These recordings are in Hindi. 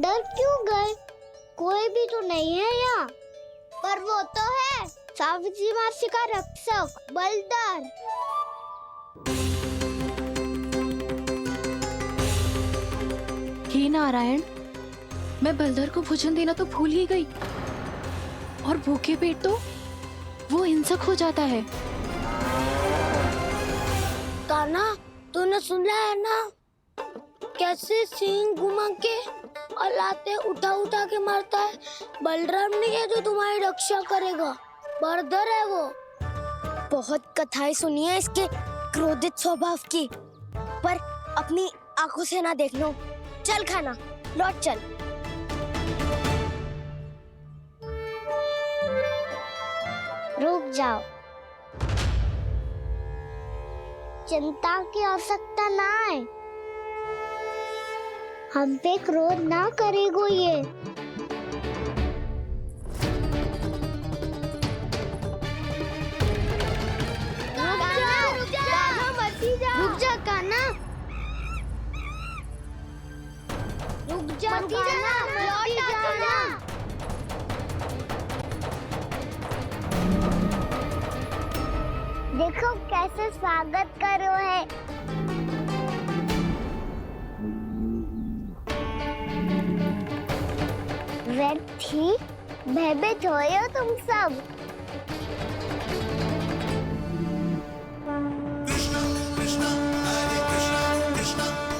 डर क्यों गए? कोई भी तो नहीं है यहाँ। पर वो तो है, सावित्री मासी का रक्षक बलदार। हे नारायण, मैं बलदर को भोजन देना तो भूल ही गई, और भूखे पेट तो वो हिंसक हो जाता है। कान्हा, तूने सुना है ना कैसे सींग घुमा के और लाते उठा उठा के मारता है? बलराम नहीं है जो तुम्हारी रक्षा करेगा, बलदर है वो। बहुत कथाएं सुनी है इसके क्रोधित स्वभाव की, पर अपनी आंखों से ना देख लो। चल खाना, लौट चल। रुक जाओ, चिंता की आवश्यकता ना है। हम पे क्रोध ना करेगो ये। रुक जा कान्हा, रुक जा कान्हा, लौट जाना। देखो कैसे स्वागत करो है। व्यर्थी भयभीत हो तुम सब।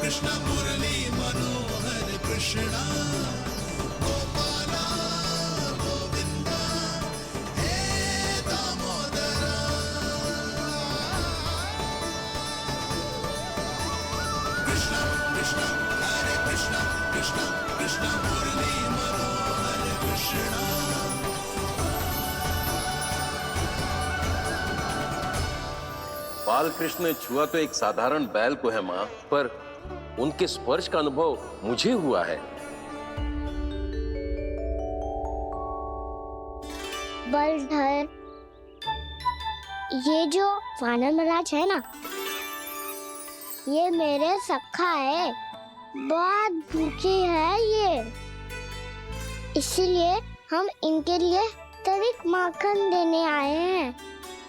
कृष्ण मुरली मनोहर कृष्ण गोपाला गोविंदा हे दामोदरा। कृष्ण कृष्ण हरे कृष्ण कृष्ण कृष्ण मुरली मनोहर कृष्ण। बाल कृष्ण ने छुआ तो एक साधारण बैल को है माँ, पर उनके स्पर्श का अनुभव मुझे हुआ है। बलधर, ये जो वानर महाराज है ना, ये मेरे सखा है। बहुत भूखे हैं ये, इसीलिए हम इनके लिए तनिक माखन देने आए हैं।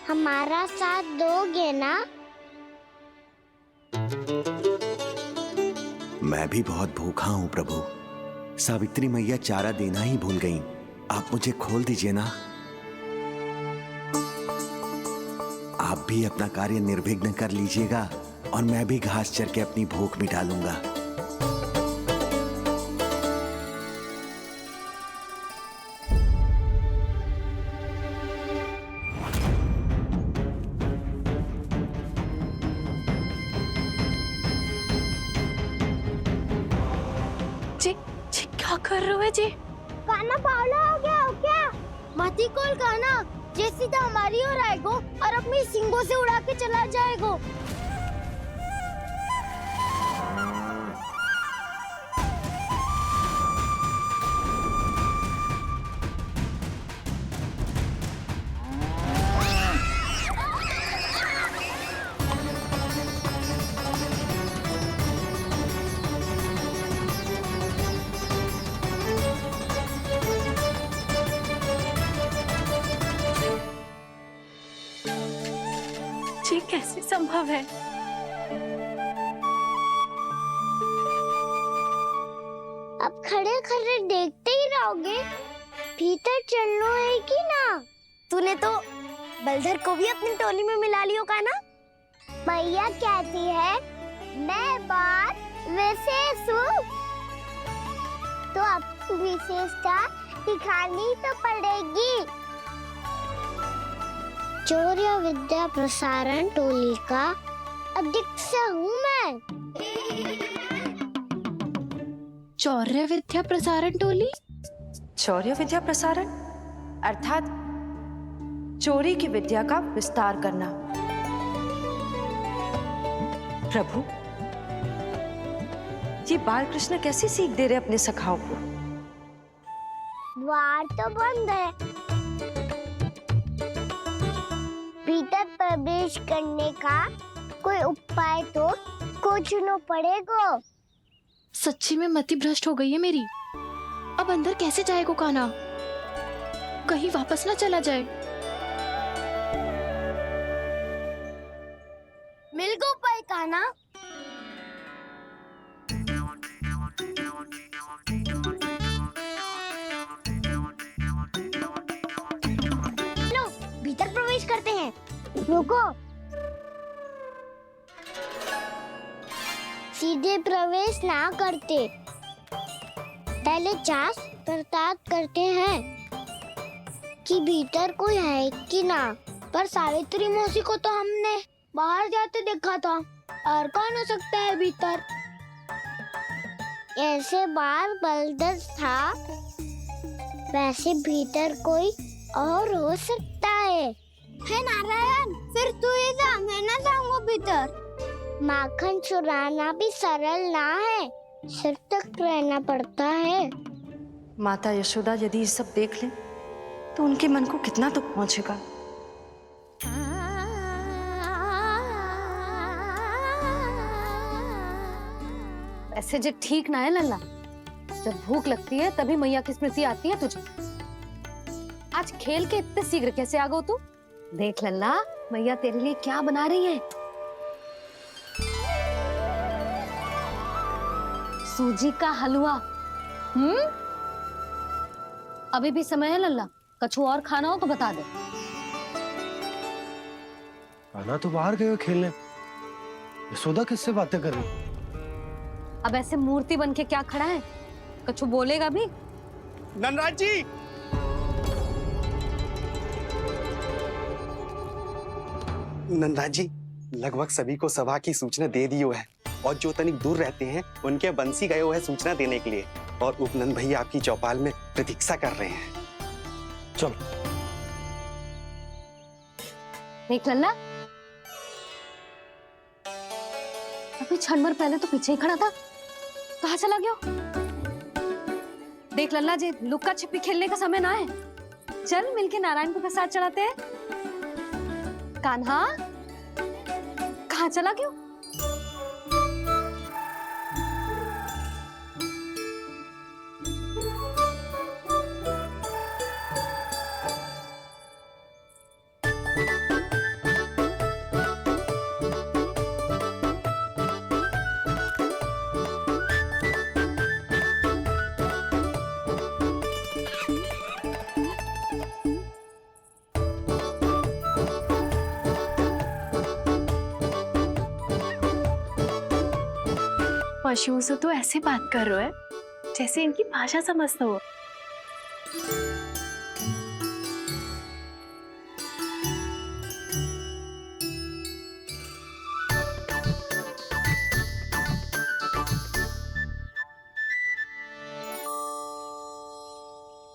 हमारा साथ दोगे ना? मैं भी बहुत भूखा हूँ प्रभु। सावित्री मैया चारा देना ही भूल गईं। आप मुझे खोल दीजिए ना। आप भी अपना कार्य निर्विघ्न कर लीजिएगा और मैं भी घास चर के अपनी भूख मिटा लूंगा। क्या कर रहे हो जी? कान्हा पावला हो गया हो क्या? मती कोल कान्हा, जे सीधा हमारी ओर आएगो और अपनी सींगों से उड़ा के चला जाएगो। ये कैसे संभव है? अब खड़े खड़े देखते ही रहोगे? भीतर चलना है कि ना? तूने तो बलधर को भी अपनी टोली में मिला लियो कान्हा। भैया कहती है मैं बात विशेष हूँ, तो अपनी विशेषता दिखानी तो पड़ेगी। चौर्य विद्या प्रसारण टोली का अध्यक्ष हूँ मैं। चौर्य विद्या प्रसारण टोली? चौर्य विद्या प्रसारण अर्थात चोरी की विद्या का विस्तार करना। प्रभु, ये बाल कृष्ण कैसी सीख दे रहे अपने सखाओं को? द्वार तो बंद है, भीतर प्रवेश करने का कोई उपाय तो खोजना पड़ेगा। सच्ची में मति भ्रष्ट हो गई है मेरी। अब अंदर कैसे जाएगा कान्हा? कहीं वापस ना चला जाए। मिल गो पाए कान्हा। लो भीतर प्रवेश करते हैं। रुको, सीधे प्रवेश ना करते, पहले जांच पड़ताल करते हैं कि भीतर कोई है कि ना। पर सावित्री मौसी को तो हमने बाहर जाते देखा था, और कौन हो सकता है भीतर? ऐसे बार बलदर था, वैसे भीतर कोई और हो सकता है नारायण? फिर तू ही जा, मैं ना जाऊंगा भीतर। माखन चुराना भी सरल ना है, सिर तक रहना पड़ता है। माता यशोदा यदि ये सब देख ले तो उनके मन को कितना दुख पहुंचेगा। ऐसे जो ठीक ना है लल्ला, जब भूख लगती है तभी मैया की स्मृति आती है तुझे। आज खेल के इतने शीघ्र कैसे आ गो तू? देख लल्ला, मैया तेरे लिए क्या बना रही है। सूजी का हलवा। अभी भी समय है लल्ला, कछु और खाना हो तो बता दे। कान्हा तो बाहर गए हो खेलने, यशोदा किससे बातें कर रही? अब ऐसे मूर्ति बन के क्या खड़ा है? कछु बोलेगा भी? नंदराज जी, नंदराज जी, लगभग सभी को सभा की सूचना दे दी है, और जो तनिक दूर रहते हैं उनके बंसी गए हुए हैं सूचना देने के लिए, और उपनंद भैया आपकी चौपाल में प्रतीक्षा कर रहे हैं। चलो। देख लल्ला, अभी क्षण भर पहले तो पीछे ही खड़ा था, कहाँ चला गया? देख लल्ला जी, लुक्का छिपी खेलने का समय ना है। चल मिलके नारायण को प्रसाद चढ़ाते हैं। कान्हा, कहाँ चला गया? पशुओं से तो ऐसे बात कर रहे हो जैसे इनकी भाषा समझते हो।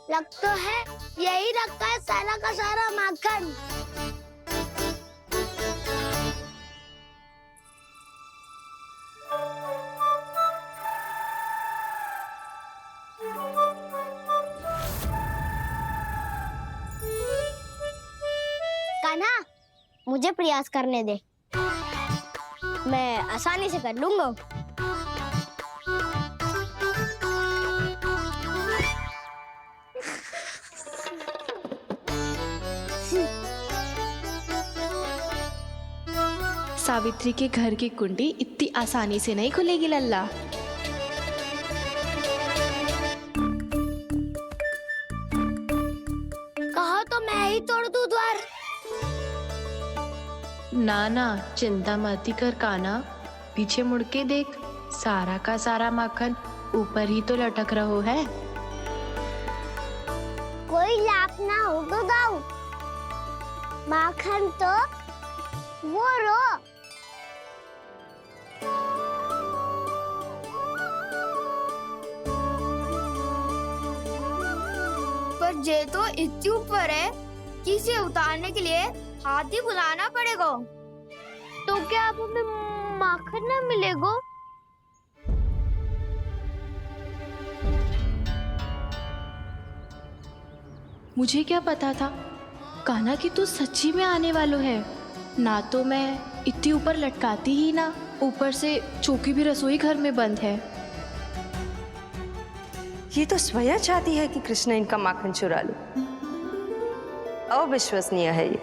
लग तो है यही रखा है सारा का सारा माखन। कान्हा, मुझे प्रयास करने दे, मैं आसानी से कर लूंगा। सावित्री के घर की कुंडी इतनी आसानी से नहीं खुलेगी लल्ला। कहा तो मैं ही तोड़ दूं द्वार। ना ना, चिंता मत कर कान्हा, पीछे मुड़ के देख, सारा का सारा माखन ऊपर ही तो लटक रहो है। कोई लाभ ना हो तो दाऊ, माखन तो वो रो। पर जे तो इतनी ऊपर है कि इसे उतारने के लिए हाथी बुलाना पड़ेगा। तो क्या अब हमें माखन ना मिलेगा? मुझे क्या पता था कान्हा कि तू सच्ची में आने वालो है। ना तो मैं इतनी ऊपर लटकाती ही ना, ऊपर से चौकी भी रसोई घर में बंद है। ये तो स्वयं चाहती है कि कृष्ण इनका माखन चुरा ले। अविश्वसनीय है ये।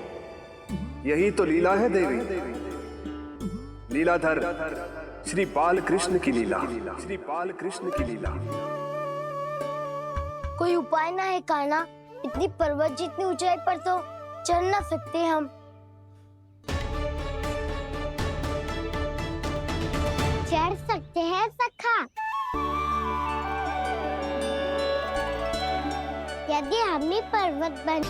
यही तो लीला है देवी, लीलाधर श्री बाल कृष्ण की लीला, श्री बाल कृष्ण की लीला। कोई उपाय ना है कान्हा? इतनी पर्वत जितनी ऊंचाई पर तो चढ़ ना सकते हम। चढ़ सकते हैं सखा, यदि हम ही पर्वत बन।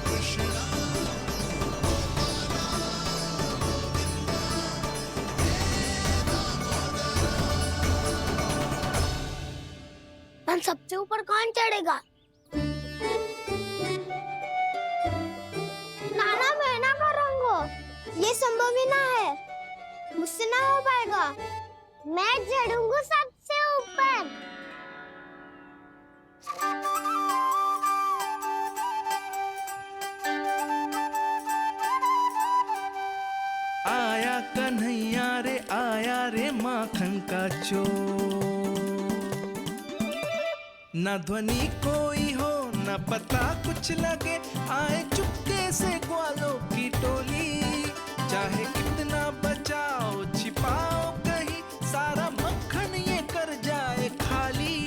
हम सबसे ऊपर कौन चढ़ेगा? नाना मैं ना करूँगा, ये संभव ही ना है, मुझसे ना हो पाएगा। मैं चढ़ूंगा सबसे ऊपर। आया कन्हैया रे आया रे माखन का चोर, न ध्वनि कोई हो न पता कुछ लगे, आए चुपके से ग्वालों की टोली। चाहे कितना बचाओ छिपाओ कहीं, सारा मक्खन ये कर जाए खाली।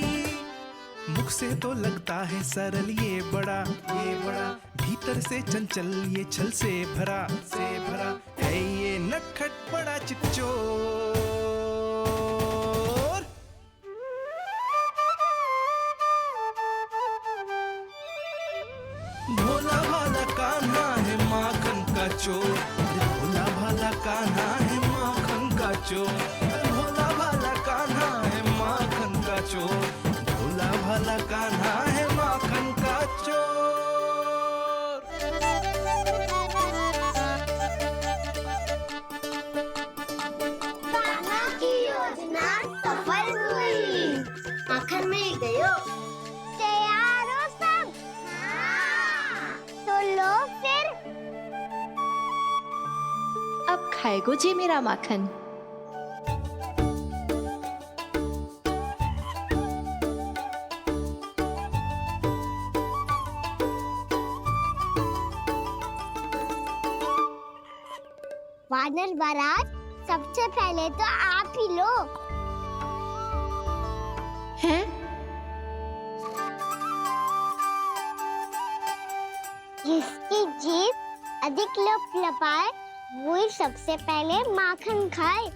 मुख से तो लगता है सरल ये बड़ा भीतर से चंचल ये छल से भरा है ये नटखट बड़ा चिच्चोर। भोला भाला कान्हा है माखन का चोर, भोला भाला कान्हा है माखन का चोर, भोला भाला कान्हा है माखन का चोर, भोला भाला कान्हा है माखन का चोर। कान्हा की योजना सफल हुई, माखन मिल गयो। तैयार हो सब? तो लो फिर। अब खाएगो जी मेरा माखन। वानर महाराज, सबसे पहले तो आप ही लो। हैं? जिसकी जीभ अधिक लपलपाए वही सबसे पहले माखन खाए।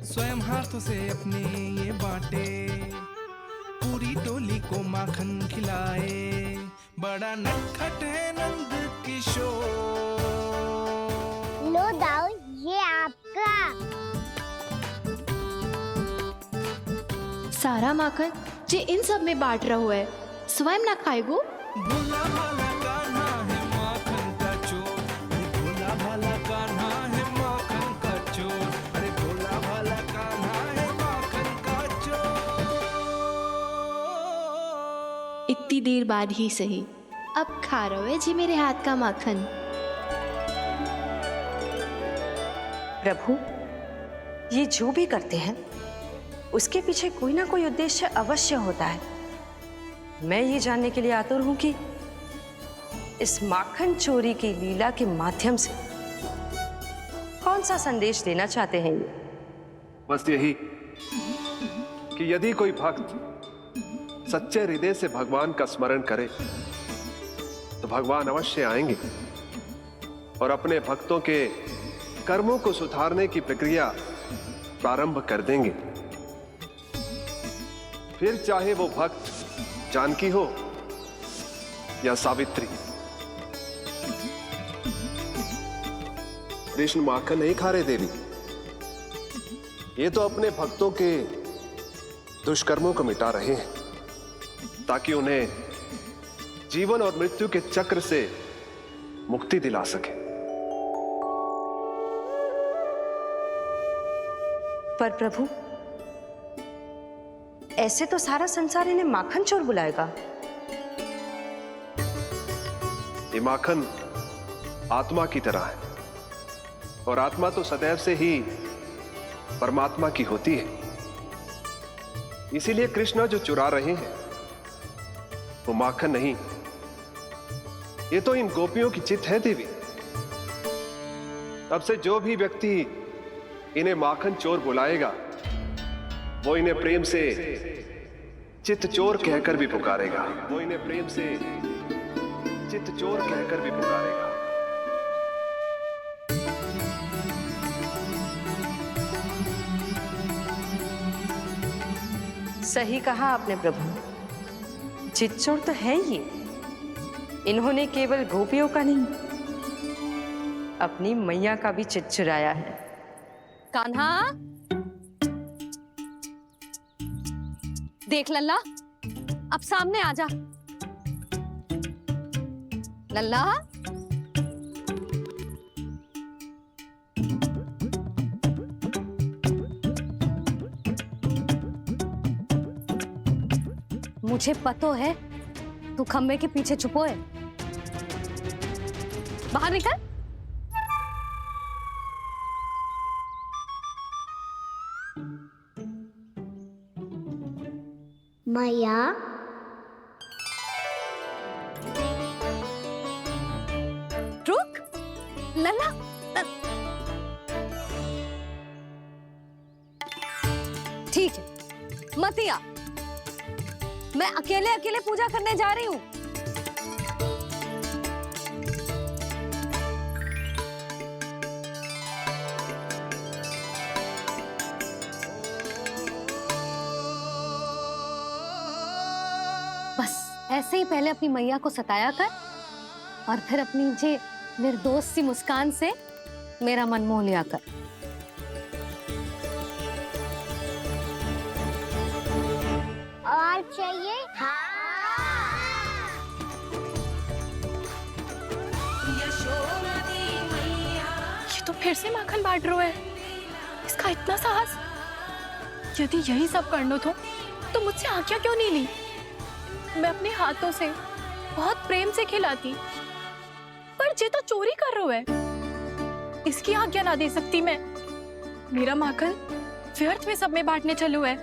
स्वयं हाथों से अपने ये बांटे, पूरी टोली को माखन खिलाए, बड़ा नटखट है नंद किशोर। लो दाऊ, ये आपका। सारा माखन जे इन सब में बांट रहो है, स्वयं ना खाएगो। भोला भाला कान्हा है माखन का चोर, भोला भाला कान्हा है माखन का चोर, अरे भोला भाला कान्हा है माखन का चोर। इतनी देर बाद ही सही, अब खा रहे हो जी मेरे हाथ का माखन। प्रभु, ये जो भी करते हैं उसके पीछे कोई ना कोई उद्देश्य अवश्य होता है। मैं ये जानने के लिए आतुर हूं कि इस माखन चोरी की लीला के माध्यम से कौन सा संदेश देना चाहते हैं ये। बस यही कि यदि कोई भक्त सच्चे हृदय से भगवान का स्मरण करे तो भगवान अवश्य आएंगे और अपने भक्तों के कर्मों को सुधारने की प्रक्रिया प्रारंभ कर देंगे। फिर चाहे वो भक्त जानकी हो या सावित्री, कृष्ण माखन नहीं खा रहे देवी, ये तो अपने भक्तों के दुष्कर्मों को मिटा रहे हैं ताकि उन्हें जीवन और मृत्यु के चक्र से मुक्ति दिला सके। पर प्रभु, ऐसे तो सारा संसार इन्हें माखन चोर बुलाएगा। ये माखन आत्मा की तरह है और आत्मा तो सदैव से ही परमात्मा की होती है। इसीलिए कृष्णा जो चुरा रहे हैं वो माखन नहीं, ये तो इन गोपियों की चित है देवी। अब से जो भी व्यक्ति इन्हें माखन चोर बुलाएगा वो इन्हें प्रेम से चित चोर कहकर भी पुकारेगा। वो इन्हें प्रेम से चित चोर कहकर भी पुकारेगा। सही कहा आपने प्रभु, चितचोर तो है ये। इन्होंने केवल गोपियों का नहीं, अपनी मैया का भी चित चुराया है। कान्हा, देख लल्ला, अब सामने आ जा। लल्ला, मुझे पतो है तू खम्बे के पीछे छुपो है। बाहर निकल। मैया, रुक। लल्ला, ठीक है, मत आ। मैं अकेले अकेले पूजा करने जा रही हूँ। बस ऐसे ही पहले अपनी मैया को सताया कर और फिर अपनी जे निर्दोष सी मुस्कान से मेरा मन मोह लिया कर। और चाहिए? ये तो फिर से माखन बांट रहा है। इसका इतना साहस। यदि यही सब करना तो मुझसे आज्ञा क्यों नहीं ली? मैं अपने हाथों से बहुत प्रेम से खिलाती, पर जे तो चोरी कर रहा है। इसकी आज्ञा ना दे सकती मैं। मेरा माखन व्यर्थ में सब में बांटने चलू है।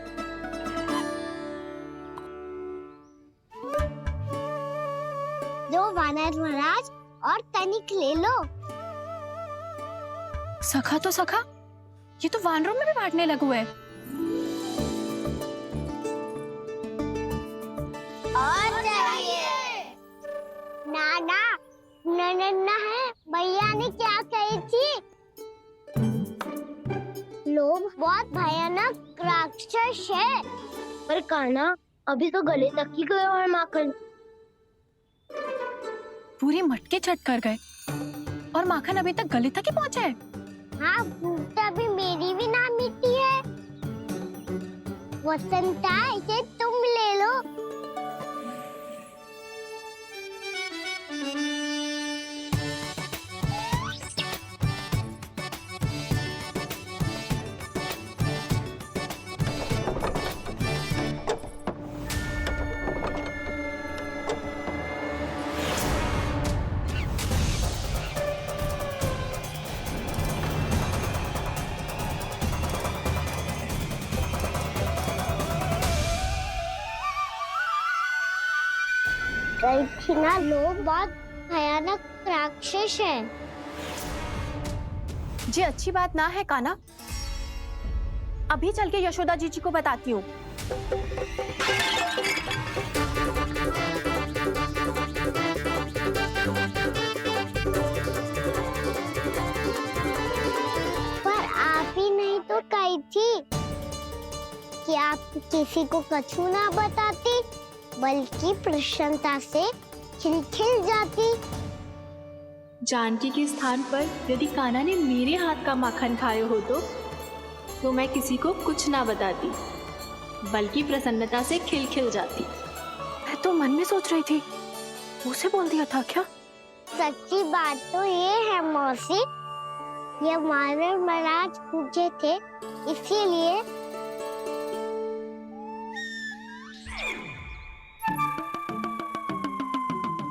दो वानर महाराज और तनिक ले लो। सखा तो सखा, ये तो वानरों में भी बांटने लगा है। और चाहिए? नाना, नन्ना है। भैया ने क्या कही थी? लोभ बहुत भयानक राक्षस है। पर कान्हा, अभी तो गले तक ही गया है माखन। पूरी मटके चट कर गए और माखन अभी तक गले तक ही पहुंचा है। हाँ, भूख तभी मेरी भी ना मिटी है। वसंता, इसे तुम ले लो। ना, लोग बहुत भयानक राक्षस हैं। जी अच्छी बात ना है कान्हा। अभी चल के यशोदा जी को बताती हूँ। पर आप ही नहीं तो कही थी कि आप किसी को कछु ना बताती, बल्कि प्रसन्नता से खिलखिल जाती। जानकी के स्थान पर यदि कान्हा ने मेरे हाथ का माखन खाए हो तो मैं किसी को कुछ ना बताती, बल्कि प्रसन्नता से खिलखिल जाती। मैं तो मन में सोच रही थी, उसे बोल दिया था क्या? सच्ची बात तो ये है मौसी, ये वानर महाराज पूछे थे, इसीलिए।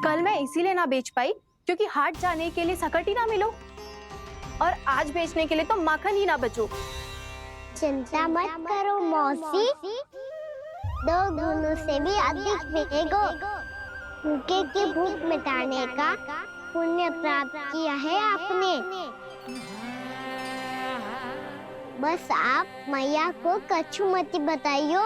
कल मैं इसीलिए ना बेच पाई क्योंकि हाट जाने के लिए सकट ही ना मिलो, और आज बेचने के लिए तो माखन ही ना बचो। चिंता मत करो मौसी, दो गुणों से भी अधिक मिलेगो। भूखे की भूख मिटाने का पुण्य प्राप्त किया है आपने। बस आप मैया को कछु मत बताइयो।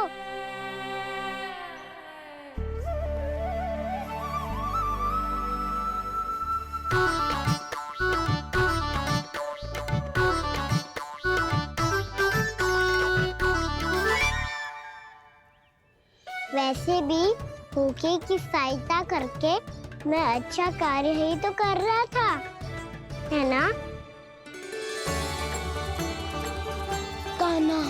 वैसे भी भूखे की सहायता करके मैं अच्छा कार्य ही तो कर रहा था, है ना? कान्हा,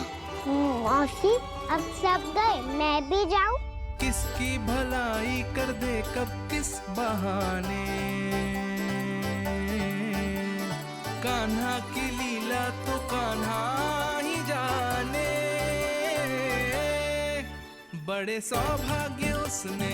मौसी अब सब गए, मैं भी जाऊं? किसकी भलाई कर दे कब किस बहाने, कान्हा की लीला तो कान्हा ही जाने। बड़े सौभाग्य उसने